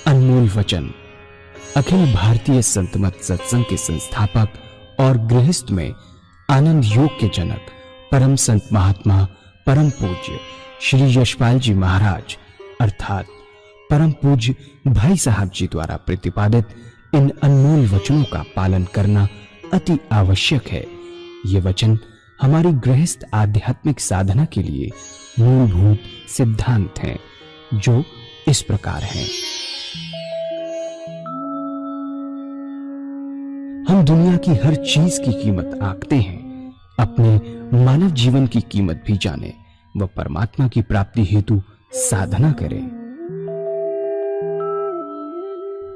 अनमोल वचन अखिल भारतीय संत मत सत्संग के संस्थापक और गृहस्थ में आनंद योग के जनक परम संत महात्मा परम पूज्य श्री यशपाल जी महाराज अर्थात परम पूज्य भाई साहब जी द्वारा प्रतिपादित इन अनमोल वचनों का पालन करना अति आवश्यक है। ये वचन हमारी गृहस्थ आध्यात्मिक साधना के लिए मूलभूत सिद्धांत हैं, जो इस प्रकार हैं। हम दुनिया की हर चीज की कीमत आंकते हैं, अपने मानव जीवन की कीमत भी जाने व परमात्मा की प्राप्ति हेतु साधना करें।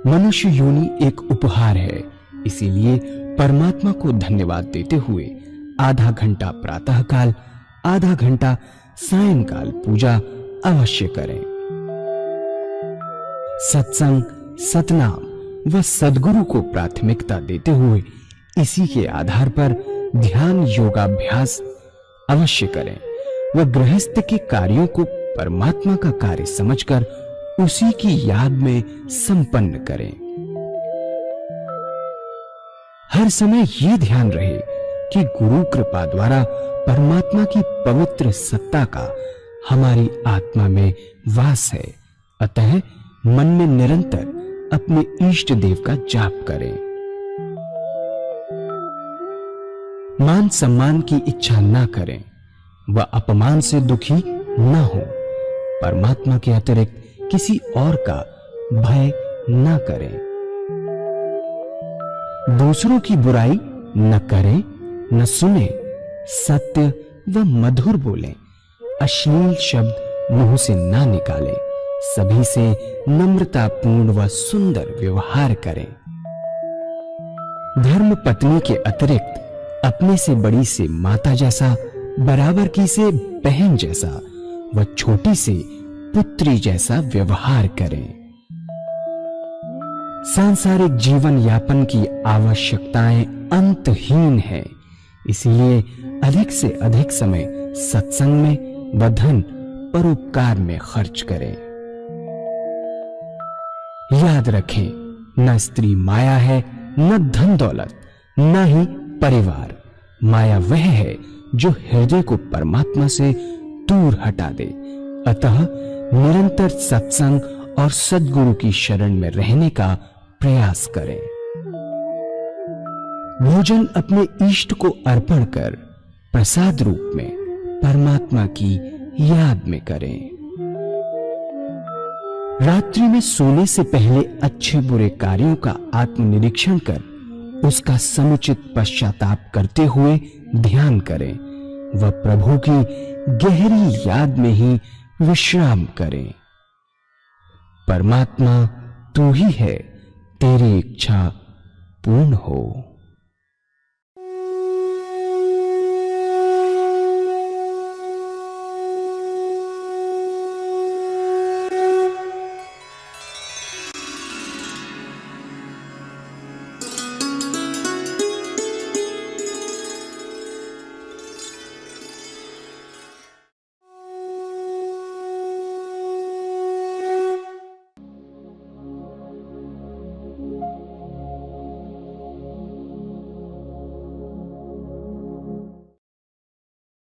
मनुष्य योनि एक उपहार है, इसीलिए परमात्मा को धन्यवाद देते हुए आधा घंटा प्रातःकाल, आधा घंटा सायंकाल पूजा अवश्य करें। सत्संग, सतनाम व सद्गुरु को प्राथमिकता देते हुए इसी के आधार पर ध्यान योगाभ्यास अवश्य करें व गृहस्थ के कार्यों को परमात्मा का कार्य समझकर उसी की याद में संपन्न करें। हर समय ये ध्यान रहे कि गुरु कृपा द्वारा परमात्मा की पवित्र सत्ता का हमारी आत्मा में वास है, अतः मन में निरंतर अपने इष्ट देव का जाप करें। मान सम्मान की इच्छा ना करें व अपमान से दुखी न हो। परमात्मा के अतिरिक्त किसी और का भय न करें। दूसरों की बुराई न करें, न सुने, सत्य व मधुर बोलें, अश्लील शब्द मुंह से ना निकालें, सभी से नम्रतापूर्ण व सुंदर व्यवहार करें। धर्म पत्नी के अतिरिक्त अपने से बड़ी से माता जैसा, बराबर की से बहन जैसा व छोटी से पुत्री जैसा व्यवहार करें। सांसारिक जीवन यापन की आवश्यकताएं अंतहीन है, इसलिए अधिक से अधिक समय सत्संग में व धन परोपकार में खर्च करें। याद रखें, न स्त्री माया है, न धन दौलत, न ही परिवार। माया वह है जो हृदय को परमात्मा से दूर हटा दे। अतः निरंतर सत्संग और सद्गुरु की शरण में रहने का प्रयास करें। भोजन अपने इष्ट को अर्पण कर प्रसाद रूप में परमात्मा की याद में करें। रात्रि में सोने से पहले अच्छे बुरे कार्यों का आत्मनिरीक्षण कर उसका समुचित पश्चाताप करते हुए ध्यान करें व प्रभु की गहरी याद में ही विश्राम करें। परमात्मा तू ही है, तेरी इच्छा पूर्ण हो।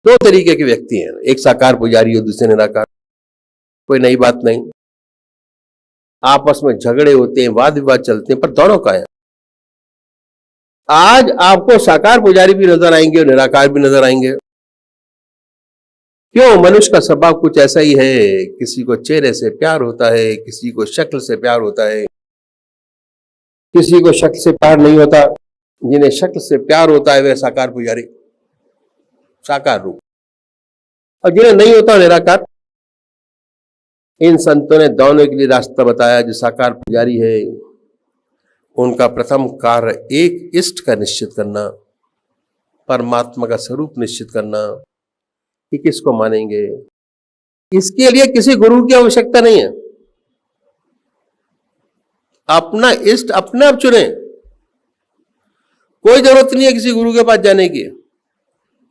दो तरीके के व्यक्ति हैं, एक साकार पुजारी और दूसरे निराकार। कोई नई बात नहीं, आपस में झगड़े होते हैं, वाद विवाद चलते हैं, पर दोनों का है। आज आपको साकार पुजारी भी नजर आएंगे और निराकार भी नजर आएंगे। क्यों? मनुष्य का स्वभाव कुछ ऐसा ही है, किसी को चेहरे से प्यार होता है, किसी को शक्ल से प्यार होता है, किसी को शक्ल से प्यार नहीं होता। जिन्हें शक्ल से प्यार होता है वे साकार पुजारी, साकार रूप, और जिन्हें नहीं होता निराकार। इन संतों ने दोनों के लिए रास्ता बताया। जो साकार पुजारी है उनका प्रथम कार्य एक इष्ट का निश्चित करना, परमात्मा का स्वरूप निश्चित करना कि किसको मानेंगे। इसके लिए किसी गुरु की आवश्यकता नहीं है, अपना इष्ट अपने आप चुने। कोई जरूरत नहीं है किसी गुरु के पास जाने की।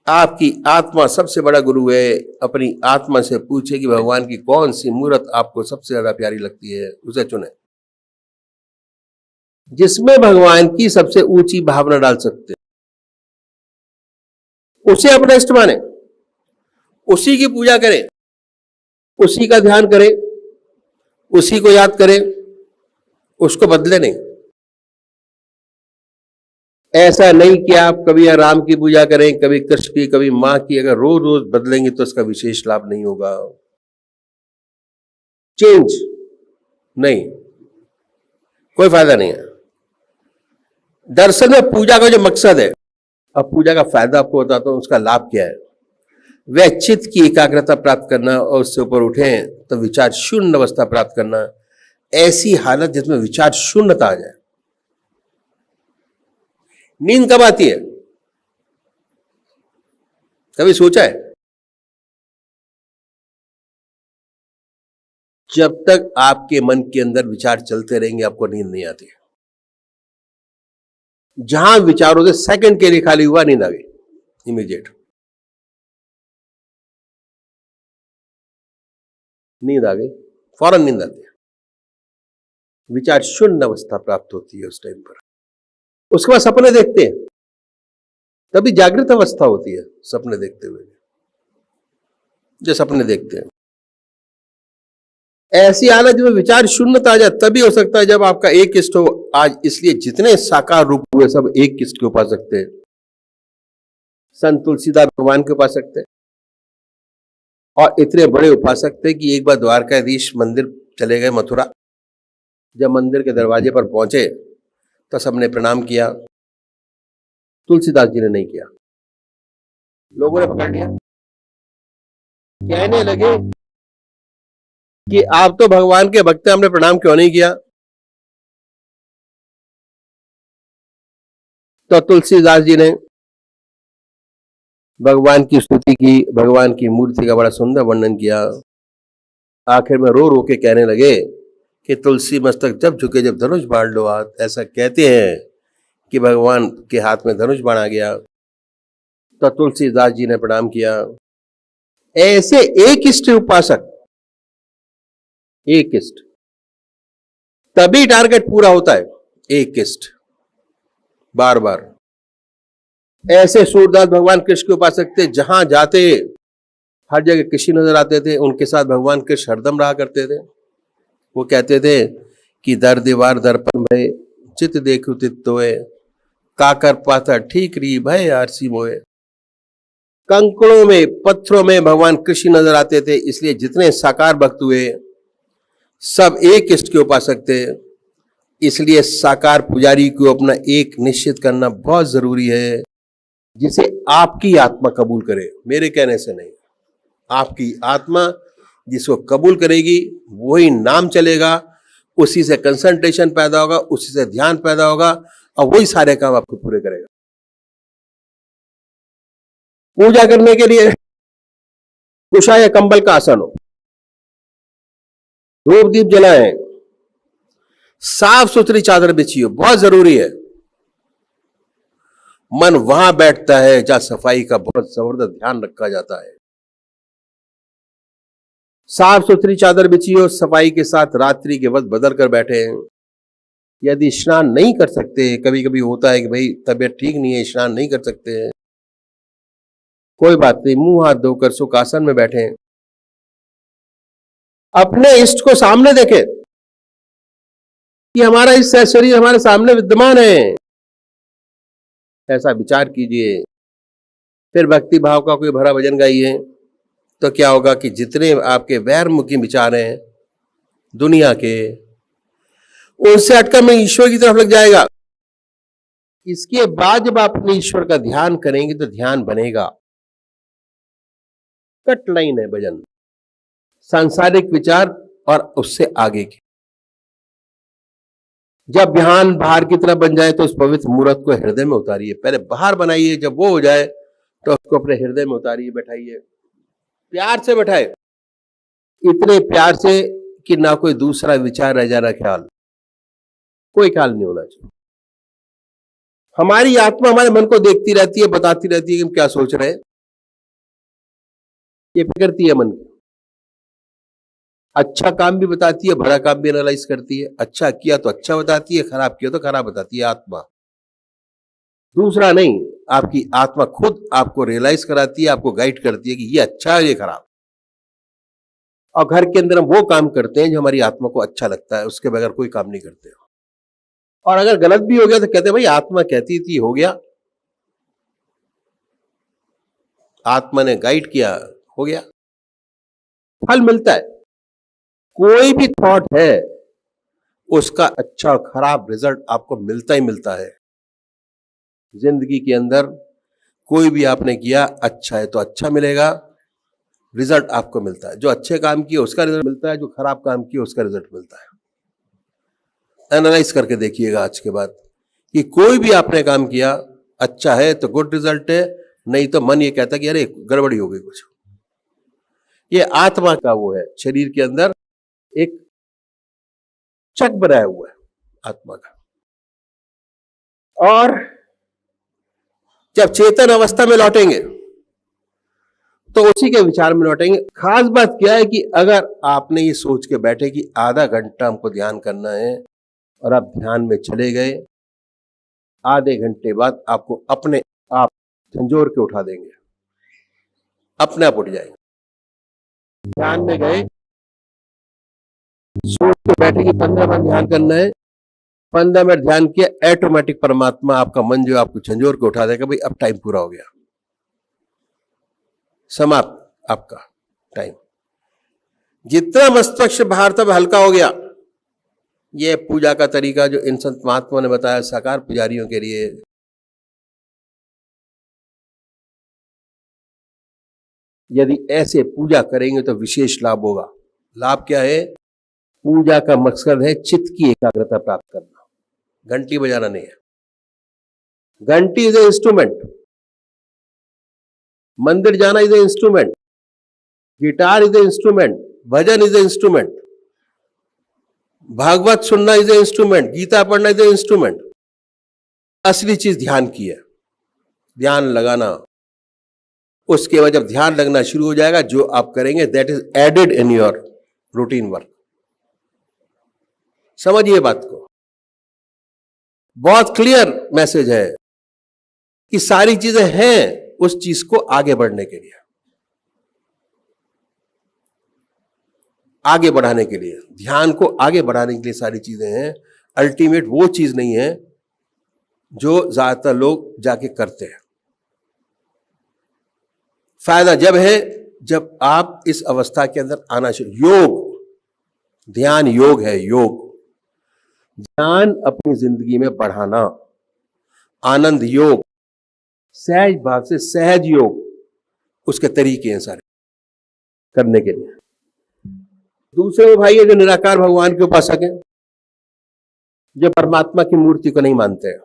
आपकी आत्मा सबसे बड़ा गुरु है। अपनी आत्मा से पूछे कि भगवान की कौन सी मूर्त आपको सबसे ज्यादा प्यारी लगती है, उसे चुने। जिसमें भगवान की सबसे ऊंची भावना डाल सकते हैं, उसे अपना इष्ट माने, उसी की पूजा करें, उसी का ध्यान करें, उसी को याद करें, उसको बदले नहीं। ऐसा नहीं कि आप कभी राम की पूजा करें, कभी कृष्ण की, कभी मां की, अगर रोज रोज बदलेंगे तो इसका विशेष लाभ नहीं होगा। चेंज नहीं, कोई फायदा नहीं है। दरअसल में पूजा का जो मकसद है, अब पूजा का फायदा आपको बताता हूं, उसका लाभ क्या है। वह चित्त की एकाग्रता प्राप्त करना और उससे ऊपर उठें तो विचार शून्य अवस्था प्राप्त करना, ऐसी हालत जिसमें विचार शून्यता आ जाए। नींद कब आती है, कभी सोचा है? जब तक आपके मन के अंदर विचार चलते रहेंगे आपको नींद नहीं आती। जहां विचारों से सेकंड के लिए खाली हुआ, नींद आ गई, इमीडिएट नींद आ गई, फौरन नींद आती है। विचार शून्य अवस्था प्राप्त होती है उस टाइम पर। उसके बाद सपने देखते हैं, तभी जागृत अवस्था होती है सपने देखते हुए। जो सपने देखते हैं ऐसी हालत में विचार शून्यता आ जाए, तभी हो सकता है जब आपका एक इष्ट हो। आज इसलिए जितने साकार रूप हुए सब एक इष्ट के उपासक थे। संत तुलसीदास भगवान के उपासक थे और इतने बड़े उपासक थे कि एक बार द्वारकाधीश मंदिर चले गए, मथुरा। जब मंदिर के दरवाजे पर पहुंचे तो सबने प्रणाम किया, तुलसीदास जी ने नहीं किया। लोगों ने पकड़ लिया, कहने लगे कि आप तो भगवान के भक्त हैं, हमने प्रणाम क्यों नहीं किया? तो तुलसीदास जी ने भगवान की स्तुति की, भगवान की मूर्ति का बड़ा सुंदर वर्णन किया। आखिर में रो रो के कहने लगे कि तुलसी मस्तक जब झुके जब धनुष बाढ़ लो हाथ। ऐसा कहते हैं कि भगवान के हाथ में धनुष बाण आ गया। तो तुलसीदास जी ने प्रणाम किया। ऐसे एक इष्ट उपासक, एक इष्ट, तभी टारगेट पूरा होता है। एक इष्ट बार बार। ऐसे सूरदास भगवान कृष्ण के उपासक थे, जहां जाते हर जगह कृष्ण नजर आते थे, उनके साथ भगवान कृष्ण हरदम रहा करते थे। वो कहते थे कि दर दीवार दर्पण भय, चित देखु तित तोय, काकर पाता ठीक री भय आरसी मोए। कंकड़ों में, पत्थरों में भगवान कृष्ण नजर आते थे। इसलिए जितने साकार भक्त हुए सब एक इष्ट के उपासक थे। इसलिए साकार पुजारी को अपना एक निश्चित करना बहुत जरूरी है, जिसे आपकी आत्मा कबूल करे, मेरे कहने से नहीं। आपकी आत्मा जिसको कबूल करेगी वही नाम चलेगा, उसी से कंसंट्रेशन पैदा होगा, उसी से ध्यान पैदा होगा और वही सारे काम आपको पूरे करेगा। पूजा करने के लिए कुशा या कंबल का आसन हो, धूप दीप जलाएं, साफ सुथरी चादर बिछी हो, बहुत जरूरी है। मन वहां बैठता है जहां सफाई का बहुत जबरदस्त ध्यान रखा जाता है। साफ सुथरी चादर बिछी हो, सफाई के साथ रात्रि के वक्त बदल कर बैठे हैं। यदि स्नान नहीं कर सकते, कभी कभी होता है कि भाई तबीयत ठीक नहीं है, स्नान नहीं कर सकते हैं, कोई बात नहीं, मुंह हाथ धोकर सुखासन में बैठे। अपने इष्ट को सामने देखें कि हमारा इष्ट शरीर हमारे सामने विद्यमान है, ऐसा विचार कीजिए। फिर भक्ति भाव का कोई भरा भजन गाइए, तो क्या होगा कि जितने आपके वैरमुखी विचार हैं दुनिया के, उनसे हटकर मैं ईश्वर की तरफ लग जाएगा। इसके बाद जब आप अपने ईश्वर का ध्यान करेंगे तो ध्यान बनेगा। कट लाइन है भजन, सांसारिक विचार और उससे आगे के। जब ध्यान बाहर की तरफ बन जाए तो उस पवित्र मूर्त को हृदय में उतारिए। पहले बाहर बनाइए, जब वो हो जाए तो उसको अपने हृदय में उतारिए, बैठाइए, प्यार से बैठाए, इतने प्यार से कि ना कोई दूसरा विचार रह जाना, ख्याल, कोई ख्याल नहीं होना चाहिए। हमारी आत्मा हमारे मन को देखती रहती है, बताती रहती है कि हम क्या सोच रहे हैं, ये फिक्रती है मन की। अच्छा काम भी बताती है, बुरा काम भी एनालाइज करती है। अच्छा किया तो अच्छा बताती है, खराब किया तो खराब बताती है आत्मा। दूसरा नहीं, आपकी आत्मा खुद आपको रियलाइज कराती है, आपको गाइड करती है कि ये अच्छा है, ये खराब। और घर के अंदर हम वो काम करते हैं जो हमारी आत्मा को अच्छा लगता है, उसके बगैर कोई काम नहीं करते। और अगर गलत भी हो गया तो कहते हैं भाई आत्मा कहती थी, हो गया, आत्मा ने गाइड किया, हो गया, फल मिलता है। कोई भी थॉट है उसका अच्छा और खराब रिजल्ट आपको मिलता ही मिलता है। जिंदगी के अंदर कोई भी आपने किया, अच्छा है तो अच्छा मिलेगा, रिजल्ट आपको मिलता है। जो अच्छे काम किए उसका रिजल्ट मिलता है, जो खराब काम किए उसका रिजल्ट मिलता है। एनालाइज करके देखिएगा आज के बाद कि कोई भी आपने काम किया, अच्छा है तो गुड रिजल्ट है, नहीं तो मन ये कहता है कि अरे गड़बड़ी हो गई कुछ। ये आत्मा का वो है, शरीर के अंदर एक चक बनाया हुआ है आत्मा का। और जब चेतन अवस्था में लौटेंगे तो उसी के विचार में लौटेंगे। खास बात क्या है कि अगर आपने ये सोच के बैठे कि आधा घंटा हमको ध्यान करना है और आप ध्यान में चले गए, आधे घंटे बाद आपको अपने आप झंझोर के उठा देंगे, अपने आप उठ जाएंगे। ध्यान में गए, सोच के बैठे कि 15 मिनट ध्यान करना है, 15 मिनट ध्यान किया, ऑटोमेटिक परमात्मा आपका मन जो आपको झंझोर के उठा देगा, भाई अब टाइम पूरा हो गया, समाप्त आपका टाइम। जितना मस्तिष्क बाहर तब हल्का हो गया। यह पूजा का तरीका जो इन संत महात्मा ने बताया साकार पुजारियों के लिए, यदि ऐसे पूजा करेंगे तो विशेष लाभ होगा। लाभ क्या है? पूजा का मकसद है चित्त की एकाग्रता प्राप्त करना, घंटी बजाना नहीं है। घंटी इज ए इंस्ट्रूमेंट, मंदिर जाना is a instrument, guitar is a instrument, bhajan is a instrument, Bhagwat सुनना इज ए इंस्ट्रूमेंट, गीता पढ़ना इज ए इंस्ट्रूमेंट। असली चीज ध्यान की है, ध्यान लगाना। उसके बाद जब ध्यान लगना शुरू हो जाएगा, जो आप करेंगे that is added in your routine work. समझिए बात को, बहुत क्लियर मैसेज है कि सारी चीजें हैं उस चीज को आगे बढ़ने के लिए, आगे बढ़ाने के लिए, ध्यान को आगे बढ़ाने के लिए सारी चीजें हैं। अल्टीमेट वो चीज नहीं है जो ज्यादातर लोग जाके करते हैं। फायदा जब है जब आप इस अवस्था के अंदर आना शुरू। योग, ध्यान योग है, योग, ध्यान अपनी जिंदगी में बढ़ाना, आनंद योग, सहज भाव से सहज योग, उसके तरीके हैं सारे करने के लिए। दूसरे वो भाई है जो निराकार भगवान के उपासक हैं, जो परमात्मा की मूर्ति को नहीं मानते हैं,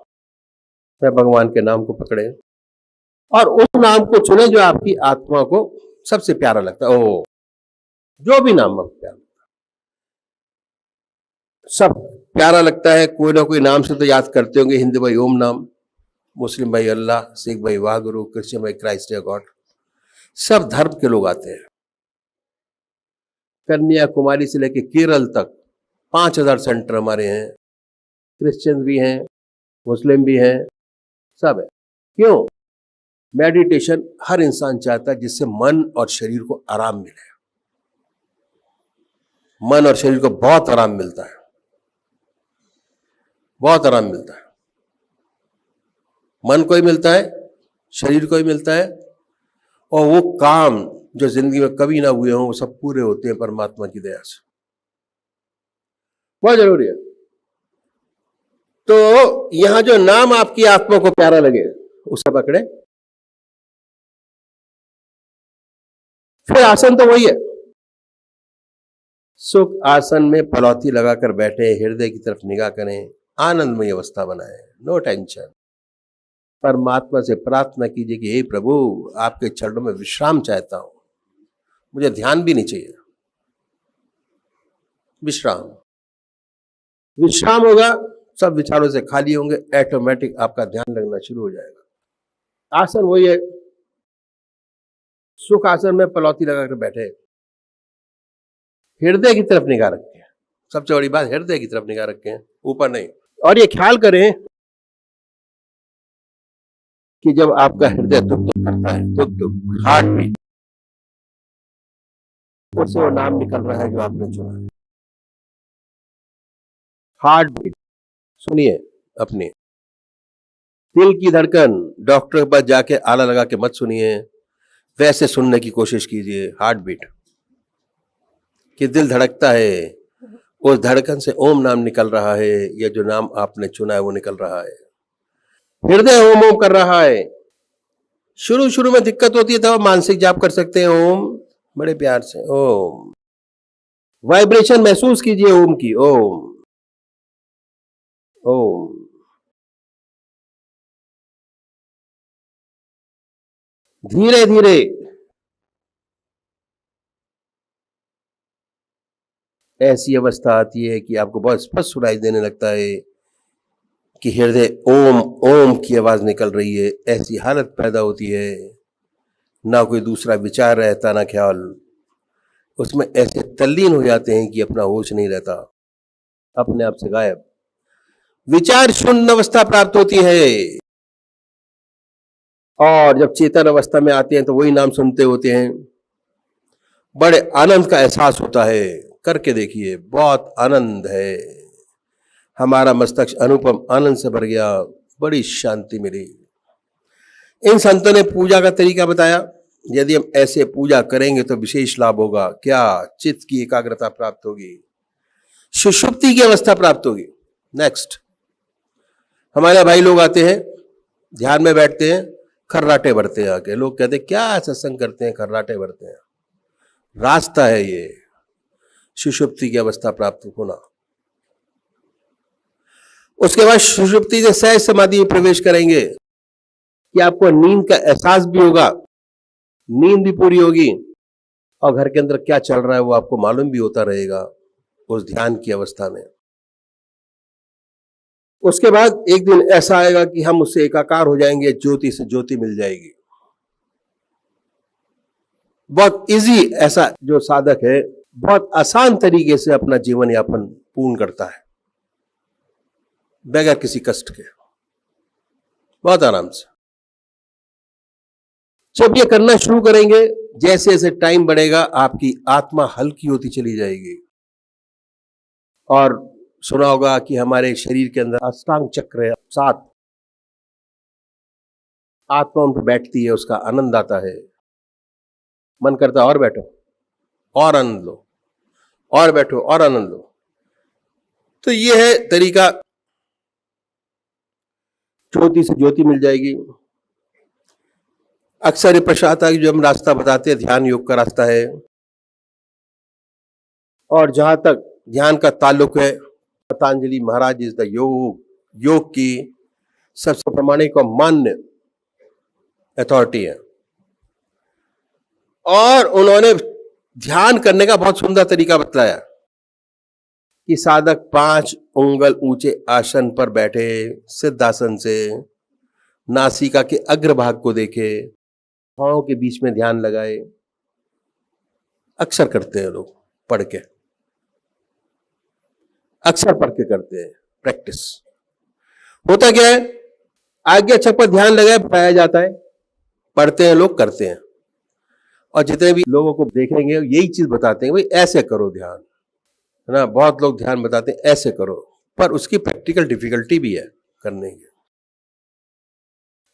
वह भगवान के नाम को पकड़े और उस नाम को चुने जो आपकी आत्मा को सबसे प्यारा लगता है। ओ, जो भी नाम आपको प्यारा लगता है, सब प्यारा लगता है। कोई ना कोई नाम से तो याद करते होंगे। हिंदू भाई ओम नाम, मुस्लिम भाई अल्लाह, सिख भाई वाहगुरु, क्रिश्चियन भाई क्राइस्ट या गॉड। सब धर्म के लोग आते हैं। कन्याकुमारी से लेकर केरल तक 5000 सेंटर हमारे हैं। क्रिश्चियन भी हैं, मुस्लिम भी हैं, सब है। क्यों? मेडिटेशन हर इंसान चाहता है जिससे मन और शरीर को आराम मिले। मन और शरीर को बहुत आराम मिलता है, बहुत आराम मिलता है। मन को ही मिलता है, शरीर को ही मिलता है, और वो काम जो जिंदगी में कभी ना हुए हों वो सब पूरे होते हैं परमात्मा की दया से। बहुत जरूरी है। तो यहां जो नाम आपकी आत्मा को प्यारा लगे उसे पकड़े। फिर आसन तो वही है, सुख आसन में पलौती लगाकर बैठे, हृदय की तरफ निगाह करें, आनंदमय अवस्था बनाए, नो टेंशन। परमात्मा से प्रार्थना कीजिए कि हे प्रभु, आपके चरणों में विश्राम चाहता हूं, मुझे ध्यान भी नहीं चाहिए, विश्राम। विश्राम होगा, सब विचारों से खाली होंगे, ऑटोमेटिक आपका ध्यान लगना शुरू हो जाएगा। आसन वही है, सुख आसन में पलौती लगाकर बैठे, हृदय की तरफ निगाह रखें। सबसे बड़ी बात, हृदय की तरफ निगाह रखें, ऊपर नहीं। और ये ख्याल करें कि जब आपका हृदय दुख दुख करता है, दुख दुख हार्ट बीट, उससे वो नाम निकल रहा है जो आपने चुना है। हार्ट बीट सुनिए अपनी, दिल की धड़कन, डॉक्टर के पास जाके आला लगा के मत सुनिए, वैसे सुनने की कोशिश कीजिए। हार्ट बीट कि दिल धड़कता है, उस धड़कन से ओम नाम निकल रहा है, या जो नाम आपने चुना है वो निकल रहा है। हृदय ओम ओम कर रहा है। शुरू शुरू में दिक्कत होती है तब आप मानसिक जाप कर सकते हैं ओम, बड़े प्यार से ओम, वाइब्रेशन महसूस कीजिए ओम की, ओम ओम। धीरे धीरे ऐसी अवस्था आती है कि आपको बहुत स्पष्ट सुनाई देने लगता है कि हृदय ओम ओम की आवाज निकल रही है। ऐसी हालत पैदा होती है, ना कोई दूसरा विचार रहता ना ख्याल, उसमें ऐसे तल्लीन हो जाते हैं कि अपना होश नहीं रहता, अपने आप से गायब, विचार शून्य अवस्था प्राप्त होती है। और जब चेतन अवस्था में आते हैं तो वही नाम सुनते होते हैं, बड़े आनंद का एहसास होता है। करके देखिए, बहुत आनंद है। हमारा मस्तिष्क अनुपम आनंद से भर गया, बड़ी शांति मिली। इन संतों ने पूजा का तरीका बताया, यदि हम ऐसे पूजा करेंगे तो विशेष लाभ होगा। क्या? चित्त की एकाग्रता प्राप्त होगी, सुषुप्ति की अवस्था प्राप्त होगी। नेक्स्ट, हमारे भाई लोग आते हैं, ध्यान में बैठते हैं, खर्राटे भरते हैं। आके लोग कहते हैं क्या सत्संग करते हैं, खर्राटे भरते हैं। रास्ता है ये सुषुप्ति की अवस्था प्राप्त होना। उसके बाद सुषुप्ति से सहज समाधि में प्रवेश करेंगे कि आपको नींद का एहसास भी होगा, नींद भी पूरी होगी, और घर के अंदर क्या चल रहा है वो आपको मालूम भी होता रहेगा उस ध्यान की अवस्था में। उसके बाद एक दिन ऐसा आएगा कि हम उससे एकाकार हो जाएंगे, ज्योति से ज्योति मिल जाएगी। बहुत इजी, ऐसा जो साधक है बहुत आसान तरीके से अपना जीवन यापन पूर्ण करता है, बगैर किसी कष्ट के, बहुत आराम से। जब ये करना शुरू करेंगे, जैसे जैसे टाइम बढ़ेगा आपकी आत्मा हल्की होती चली जाएगी। और सुना होगा कि हमारे शरीर के अंदर अष्टांग चक्र है, 7 आत्मा उन पर बैठती है, उसका आनंद आता है, मन करता है और बैठो और आनंद लो, और बैठो और आनंद लो। तो ये है तरीका, ज्योति से ज्योति मिल जाएगी। अक्सर ये प्रश्न आता है कि जो हम रास्ता बताते हैं ध्यान योग का रास्ता है, और जहां तक ध्यान का ताल्लुक है, पतंजलि महाराज इज द योग की सबसे प्रामाणिक और मान्य अथॉरिटी है। और उन्होंने ध्यान करने का बहुत सुंदर तरीका बतलाया कि साधक 5 उंगल ऊंचे आसन पर बैठे, सिद्धासन से, नासिका के अग्रभाग को देखे, पांव के बीच में ध्यान लगाए। अक्सर करते हैं लोग, पढ़ के, अक्सर पढ़ के करते हैं प्रैक्टिस। होता क्या है, आज्ञा छक पर ध्यान लगाए बताया जाता है, पढ़ते हैं लोग, करते हैं, और जितने भी लोगों को देखेंगे यही चीज बताते हैं, भाई ऐसे करो ध्यान, है ना। बहुत लोग ध्यान बताते हैं ऐसे करो, पर उसकी प्रैक्टिकल डिफिकल्टी भी है करने की।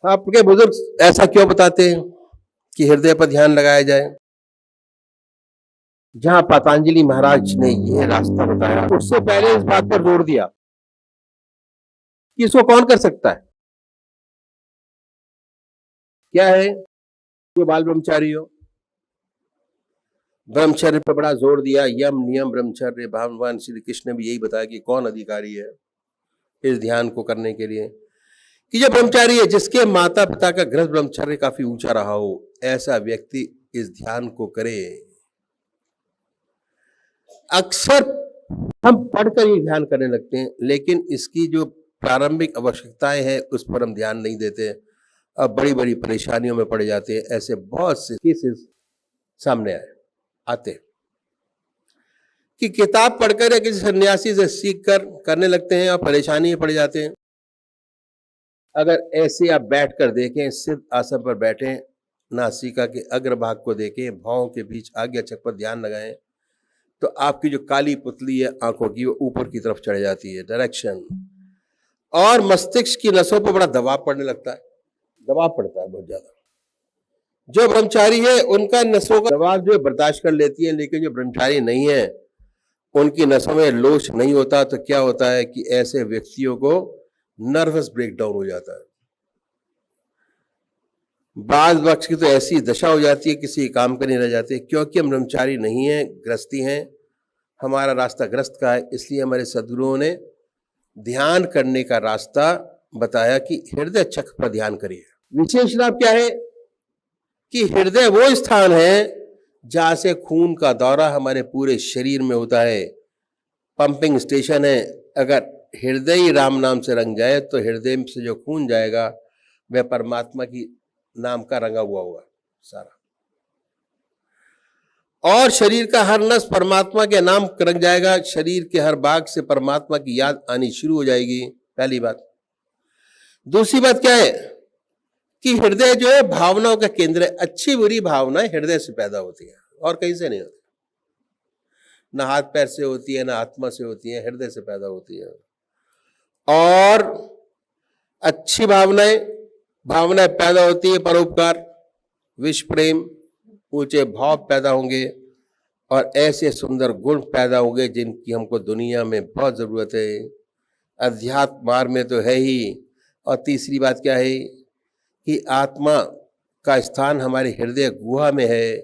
आपके बुजुर्ग ऐसा क्यों बताते हैं कि हृदय पर ध्यान लगाया जाए? जहां पतंजलि महाराज ने यह रास्ता बताया, उससे पहले इस बात पर जोर दिया कि इसको कौन कर सकता है। क्या है? जो बाल ब्रह्मचारी हो, ब्रह्मचर्य पर बड़ा जोर दिया, यम नियम ब्रह्मचर्य। भगवान श्री कृष्ण ने भी यही बताया कि कौन अधिकारी है इस ध्यान को करने के लिए, कि जो ब्रह्मचारी है, जिसके माता पिता का गृहस्थ ब्रह्मचर्य काफी ऊंचा रहा हो, ऐसा व्यक्ति इस ध्यान को करे। अक्सर हम पढ़कर ये ध्यान करने लगते हैं, लेकिन इसकी जो प्रारंभिक आवश्यकताएं हैं उस पर हम ध्यान नहीं देते, अब बड़ी बड़ी परेशानियों में पड़ जाते हैं। ऐसे बहुत से केसेस सामने आते। कि किताब पढ़कर या किसी सन्यासी से सीख कर करने लगते हैं और परेशानी में पड़ जाते हैं। अगर ऐसे आप बैठकर देखें, सिद्ध आसन पर बैठें, नासिका के अग्रभाग को देखें, भौं के बीच आज्ञा चक्र पर ध्यान लगाएं, तो आपकी जो काली पुतली है आंखों की, वो ऊपर की तरफ चढ़ जाती है, डायरेक्शन। और मस्तिष्क की नसों पर बड़ा दबाव पड़ने लगता है, दबाव पड़ता है बहुत ज्यादा। जो ब्रह्मचारी है उनका नसों का दबाव जो बर्दाश्त कर लेती है, लेकिन जो ब्रह्मचारी नहीं है उनकी नसों में लोच नहीं होता, तो क्या होता है कि ऐसे व्यक्तियों को नर्वस ब्रेकडाउन हो जाता है। बाद वक्त की तो ऐसी दशा हो जाती है, किसी काम का नहीं रह जाते, क्योंकि हम ब्रह्मचारी नहीं है, गृहस्थी हैं, हमारा रास्ता गृहस्थ का है। इसलिए हमारे सद्गुरुओं ने ध्यान करने का रास्ता बताया कि हृदय चक्र पर ध्यान करिए। विशेष लाभ क्या है कि हृदय वो स्थान है जहां से खून का दौरा हमारे पूरे शरीर में होता है, पंपिंग स्टेशन है। अगर हृदय ही राम नाम से रंग जाए तो हृदय से जो खून जाएगा वह परमात्मा की नाम का रंगा हुआ होगा सारा, और शरीर का हर नस परमात्मा के नाम रंग जाएगा, शरीर के हर भाग से परमात्मा की याद आनी शुरू हो जाएगी। पहली बात। दूसरी बात क्या है कि हृदय जो है भावनाओं का केंद्र है। अच्छी बुरी भावनाएं हृदय से पैदा होती है और कहीं से नहीं होती, ना हाथ पैर से होती है, ना आत्मा से होती है, हृदय से पैदा होती है। और अच्छी भावनाएं पैदा होती है, परोपकार, विश्व प्रेम, ऊंचे भाव पैदा होंगे और ऐसे सुंदर गुण पैदा होंगे जिनकी हमको दुनिया में बहुत जरूरत है। अध्यात्म मार्ग में तो है ही। और तीसरी बात क्या है कि आत्मा का स्थान हमारे हृदय गुहा में है,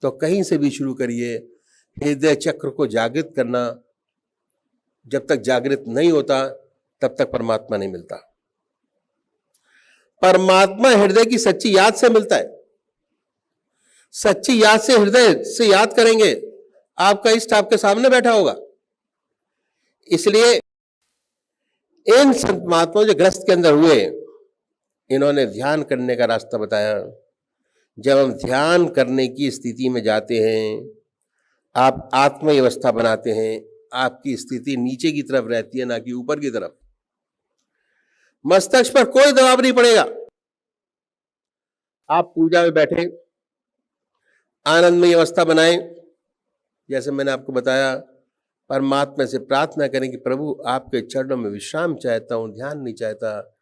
तो कहीं से भी शुरू करिए। हृदय चक्र को जागृत करना, जब तक जागृत नहीं होता तब तक परमात्मा नहीं मिलता। परमात्मा हृदय की सच्ची याद से मिलता है। सच्ची याद से हृदय से याद करेंगे, आपका इष्ट आपके सामने बैठा होगा। इसलिए इन संत महात्माओं जो ग्रस्त के अंदर हुए, इन्होंने ध्यान करने का रास्ता बताया। जब हम ध्यान करने की स्थिति में जाते हैं, आप आत्म अवस्था बनाते हैं, आपकी स्थिति नीचे की तरफ रहती है, ना कि ऊपर की तरफ। मस्तिष्क पर कोई दबाव नहीं पड़ेगा। आप पूजा में बैठे, आनंदमय अवस्था बनाएं। जैसे मैंने आपको बताया, परमात्मा से प्रार्थना करें कि प्रभु आपके चरणों में विश्राम चाहता हूं, ध्यान नहीं चाहता।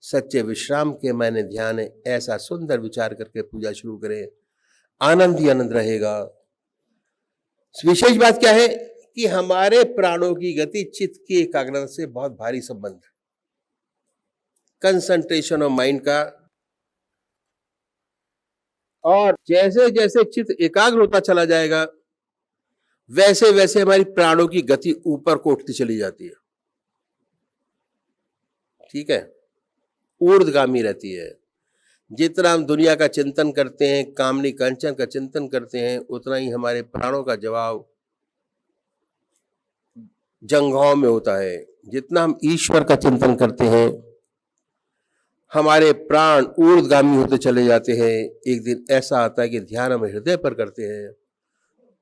सच्चे विश्राम के मैंने ध्यान है, ऐसा सुंदर विचार करके पूजा शुरू करें। आनंद ही आनंद रहेगा। विशेष बात क्या है कि हमारे प्राणों की गति चित्त की एकाग्रता से बहुत भारी संबंध है, कंसंट्रेशन ऑफ माइंड का। और जैसे जैसे चित्त एकाग्र होता चला जाएगा, वैसे वैसे हमारी प्राणों की गति ऊपर को उठती चली जाती है। ठीक है, ऊर्ध्वगामी रहती है। जितना हम दुनिया का चिंतन करते हैं, कामनी कंचन का चिंतन करते हैं, उतना ही हमारे प्राणों का जवाब जंघाओं में होता है। जितना हम ईश्वर का चिंतन करते हैं, हमारे प्राण ऊर्ध्वगामी होते चले जाते हैं। एक दिन ऐसा आता है कि ध्यान हम हृदय पर करते हैं,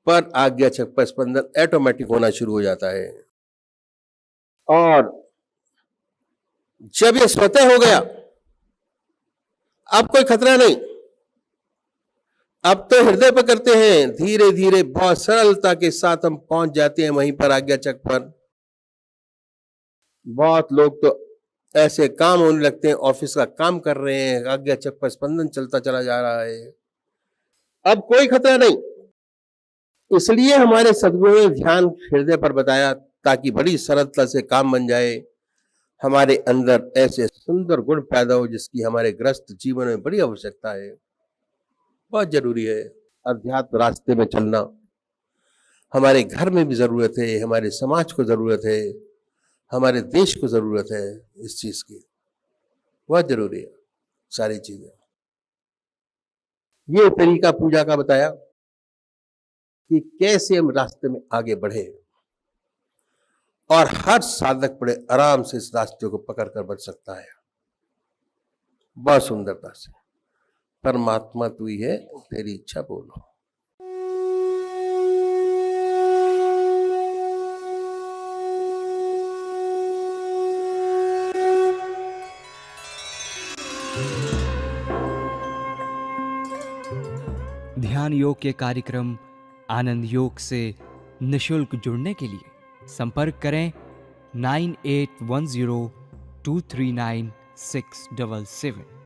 पर आज्ञा चक्र पर स्पंदन ऑटोमेटिक होना शुरू हो जाता है। और जब ये स्वतः हो गया, अब कोई खतरा नहीं। अब तो हृदय पर करते हैं, धीरे धीरे बहुत सरलता के साथ हम पहुंच जाते हैं वहीं पर, आज्ञा चक्र पर। बहुत लोग तो ऐसे काम होने लगते हैं, ऑफिस का काम कर रहे हैं, आज्ञा चक्र पर स्पंदन चलता चला जा रहा है। अब कोई खतरा नहीं। इसलिए हमारे सद्गुरु ने ध्यान हृदय पर बताया, ताकि बड़ी सरलता से काम बन जाए। हमारे अंदर ऐसे सुंदर गुण पैदा हो जिसकी हमारे ग्रस्त जीवन में बड़ी आवश्यकता है, बहुत जरूरी है। अध्यात्म रास्ते में चलना हमारे घर में भी जरूरत है, हमारे समाज को जरूरत है, हमारे देश को जरूरत है। इस चीज की बहुत जरूरी है। सारी चीजें, ये तरीका पूजा का बताया कि कैसे हम रास्ते में आगे बढ़े, और हर साधक बड़े आराम से इस रास्ते को पकड़कर बढ़ सकता है, बहुत सुंदरता से। परमात्मा तू ही है, तेरी इच्छा बोलो। ध्यान योग के कार्यक्रम आनंद योग से निशुल्क जुड़ने के लिए संपर्क करें 9810239677।